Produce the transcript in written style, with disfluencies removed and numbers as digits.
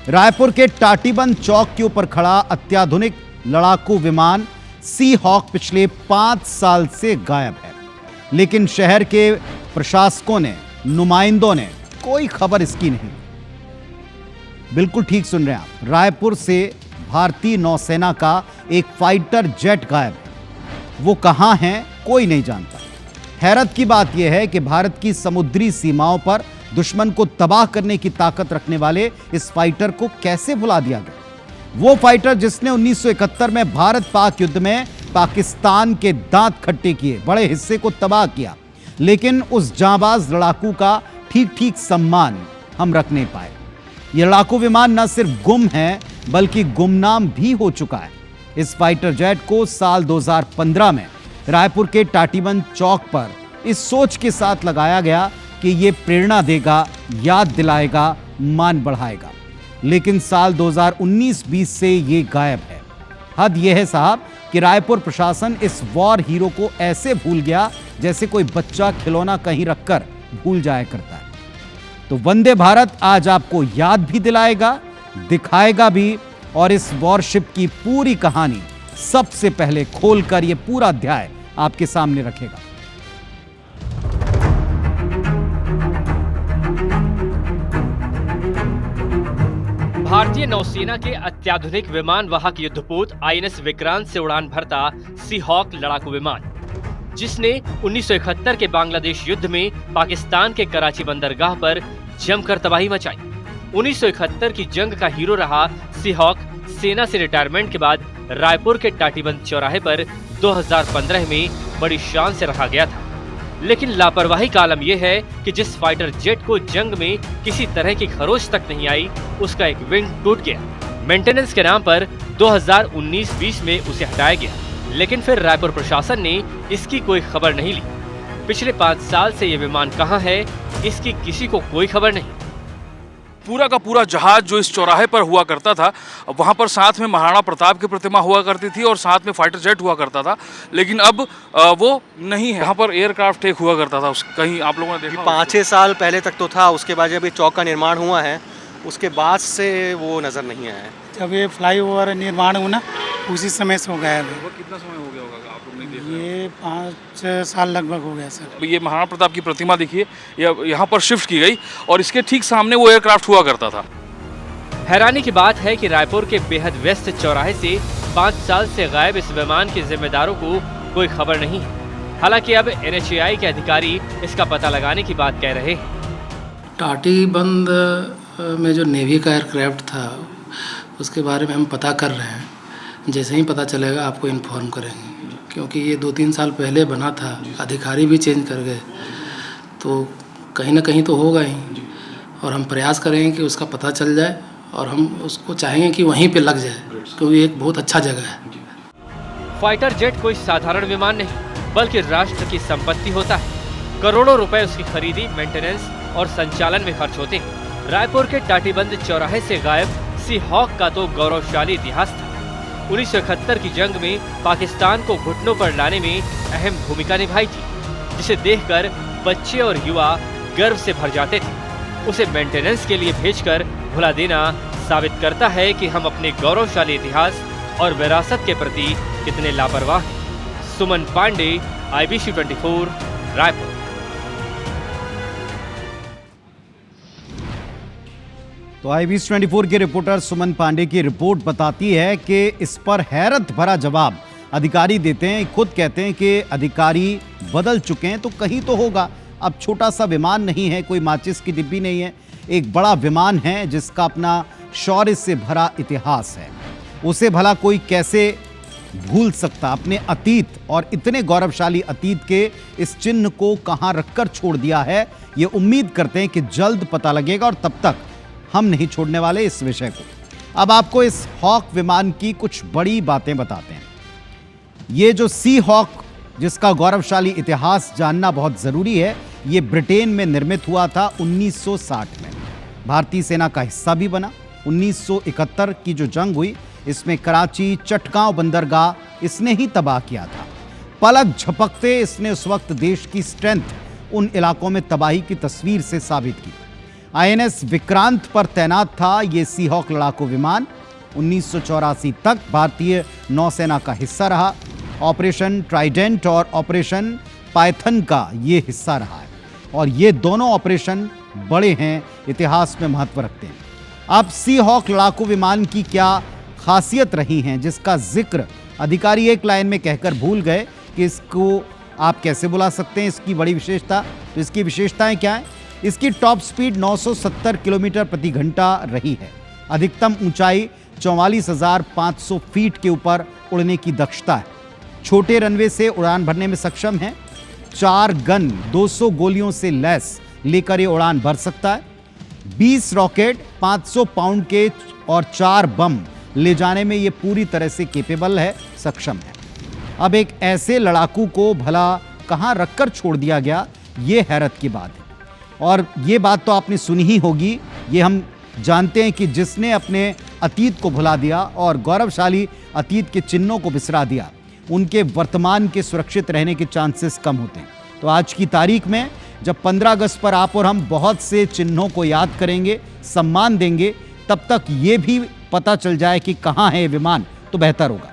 रायपुर के टाटीबंध चौक के ऊपर खड़ा अत्याधुनिक लड़ाकू विमान सी हॉक पिछले 5 साल से गायब है, लेकिन शहर के प्रशासकों ने, नुमाइंदों ने कोई खबर इसकी नहीं। बिल्कुल ठीक सुन रहे हैं आप, रायपुर से भारतीय नौसेना का एक फाइटर जेट गायब है। वो कहां है कोई नहीं जानता। हैरत की बात यह है कि भारत की समुद्री सीमाओं पर दुश्मन को तबाह करने की ताकत रखने वाले इस फाइटर को कैसे भुला दिया गया। वो फाइटर जिसने 1971 में भारत पाक युद्ध में पाकिस्तान के दांत खट्टे किए, बड़े हिस्से को तबाह किया, लेकिन उस जांबाज लड़ाकू का ठीक ठीक सम्मान हम रख नहीं पाए। यह लड़ाकू विमान न सिर्फ गुम है बल्कि गुमनाम भी हो चुका है। इस फाइटर जेट को साल 2015 में रायपुर के टाटीबंध चौक पर इस सोच के साथ लगाया गया कि यह प्रेरणा देगा, याद दिलाएगा, मान बढ़ाएगा, लेकिन साल 2019-20 से यह गायब है। हद यह है साहब कि रायपुर प्रशासन इस वॉर हीरो को ऐसे भूल गया जैसे कोई बच्चा खिलौना कहीं रखकर भूल जाया करता है। तो वंदे भारत आज आपको याद भी दिलाएगा, दिखाएगा भी, और इस वॉरशिप की पूरी कहानी सबसे पहले खोलकर यह पूरा अध्याय आपके सामने रखेगा। भारतीय नौसेना के अत्याधुनिक विमान वाहक युद्धपोत आईएनएस विक्रांत से उड़ान भरता सी हॉक लड़ाकू विमान, जिसने 1971 के बांग्लादेश युद्ध में पाकिस्तान के कराची बंदरगाह पर जमकर तबाही मचाई। 1971 की जंग का हीरो रहा सी हॉक सेना से रिटायरमेंट के बाद रायपुर के टाटीबंध चौराहे पर 2015 में बड़ी शान से रखा गया था। लेकिन लापरवाही का आलम यह है कि जिस फाइटर जेट को जंग में किसी तरह की खरोच तक नहीं आई, उसका एक विंग टूट गया। मेंटेनेंस के नाम पर 2019-20 में उसे हटाया गया, लेकिन फिर रायपुर प्रशासन ने इसकी कोई खबर नहीं ली। पिछले 5 साल से यह विमान कहां है, इसकी किसी को कोई खबर नहीं। पूरा का पूरा जहाज जो इस चौराहे पर हुआ करता था, वहाँ पर साथ में महाराणा प्रताप की प्रतिमा हुआ करती थी और साथ में फाइटर जेट हुआ करता था, लेकिन अब वो नहीं है। यहाँ पर एयरक्राफ्ट एक हुआ करता था, कहीं आप लोगों ने देखा? 5-6 साल पहले तक तो था, उसके बाद जब ये चौक का निर्माण हुआ है उसके बाद से वो नज़र नहीं आया है। जब ये फ्लाईओवर निर्माण हुआ ना, उसी समय से हो गया है। कितना समय हो गया होगा आप लोग नहीं देख रहे? ये 5 साल लगभग हो गया सर। ये महाराणा प्रताप की प्रतिमा देखिए, यहाँ पर शिफ्ट की गई और इसके ठीक सामने वो एयरक्राफ्ट हुआ करता था। हैरानी की बात है कि रायपुर के बेहद व्यस्त चौराहे से 5 साल से गायब इस विमान के जिम्मेदारों को कोई खबर नहीं है। हालांकि अब NHAI के अधिकारी इसका पता लगाने की बात कह रहे हैं। टाटीबंध में जो नेवी का एयरक्राफ्ट था उसके बारे में हम पता कर रहे हैं। जैसे ही पता चलेगा आपको इन्फॉर्म करेंगे, क्योंकि ये 2-3 साल पहले बना था, अधिकारी भी चेंज कर गए, तो कहीं ना कहीं तो होगा ही। और हम प्रयास करेंगे कि उसका पता चल जाए और हम उसको चाहेंगे कि वहीं पे लग जाए, क्योंकि एक बहुत अच्छा जगह है। फाइटर जेट कोई साधारण विमान नहीं बल्कि राष्ट्र की संपत्ति होता है। करोड़ों रुपए उसकी खरीदी, मेंटेनेंस और संचालन में खर्च होते हैं। रायपुर के टाटीबंध चौराहे से गायब सी हॉक का तो गौरवशाली इतिहास था। 1971 की जंग में पाकिस्तान को घुटनों पर लाने में अहम भूमिका निभाई थी, जिसे देखकर बच्चे और युवा गर्व से भर जाते थे। उसे मेंटेनेंस के लिए भेजकर भुला देना साबित करता है कि हम अपने गौरवशाली इतिहास और विरासत के प्रति कितने लापरवाह हैं। सुमन पांडे, IBC 24, रायपुर। तो IBC 24 के रिपोर्टर सुमन पांडे की रिपोर्ट बताती है कि इस पर हैरत भरा जवाब अधिकारी देते हैं। खुद कहते हैं कि अधिकारी बदल चुके हैं, तो कहीं तो होगा। अब छोटा सा विमान नहीं है, कोई माचिस की डिब्बी नहीं है, एक बड़ा विमान है जिसका अपना शौर्य से भरा इतिहास है। उसे भला कोई कैसे भूल सकता? अपने अतीत और इतने गौरवशाली अतीत के इस चिन्ह को कहां रखकर छोड़ दिया है, ये उम्मीद करते हैं कि जल्द पता लगेगा, और तब तक हम नहीं छोड़ने वाले इस विषय को। अब आपको इस हॉक विमान की कुछ बड़ी बातें बताते हैं। ये जो सी हॉक, जिसका गौरवशाली इतिहास जानना बहुत जरूरी है, ये ब्रिटेन में निर्मित हुआ था 1960 में। भारतीय सेना का हिस्सा भी बना। 1971 की जो जंग हुई, इसमें कराची, चटगांव बंदरगाह इसने ही तबाह किया था। पलक झपकते इसने उस वक्त देश की स्ट्रेंथ उन इलाकों में तबाही की तस्वीर से साबित की। आईएनएस विक्रांत पर तैनात था ये सी हॉक लड़ाकू विमान। 1984 तक भारतीय नौसेना का हिस्सा रहा। ऑपरेशन ट्राइडेंट और ऑपरेशन पाइथन का ये हिस्सा रहा है और ये दोनों ऑपरेशन बड़े हैं, इतिहास में महत्व रखते हैं। अब सी हॉक लड़ाकू विमान की क्या खासियत रही हैं जिसका जिक्र अधिकारी एक लाइन में कहकर भूल गए कि इसको आप कैसे बुला सकते हैं, इसकी बड़ी विशेषता। तो इसकी विशेषताएं क्या हैं? इसकी टॉप स्पीड 970 किलोमीटर प्रति घंटा रही है। अधिकतम ऊंचाई 44,500 फीट के ऊपर उड़ने की दक्षता है। छोटे रनवे से उड़ान भरने में सक्षम है। 4 गन 200 गोलियों से लैस लेकर ये उड़ान भर सकता है। 20 रॉकेट 500 पाउंड के और 4 बम ले जाने में ये पूरी तरह से केपेबल है, सक्षम है। अब एक ऐसे लड़ाकू को भला कहां रखकर छोड़ दिया गया, ये हैरत की बात है। और ये बात तो आपने सुनी ही होगी। ये हम जानते हैं कि जिसने अपने अतीत को भुला दिया और गौरवशाली अतीत के चिन्हों को बिसरा दिया, उनके वर्तमान के सुरक्षित रहने के चांसेस कम होते हैं। तो आज की तारीख में जब 15 अगस्त पर आप और हम बहुत से चिन्हों को याद करेंगे, सम्मान देंगे, तब तक ये भी पता चल जाए कि कहाँ है ये विमान, तो बेहतर होगा।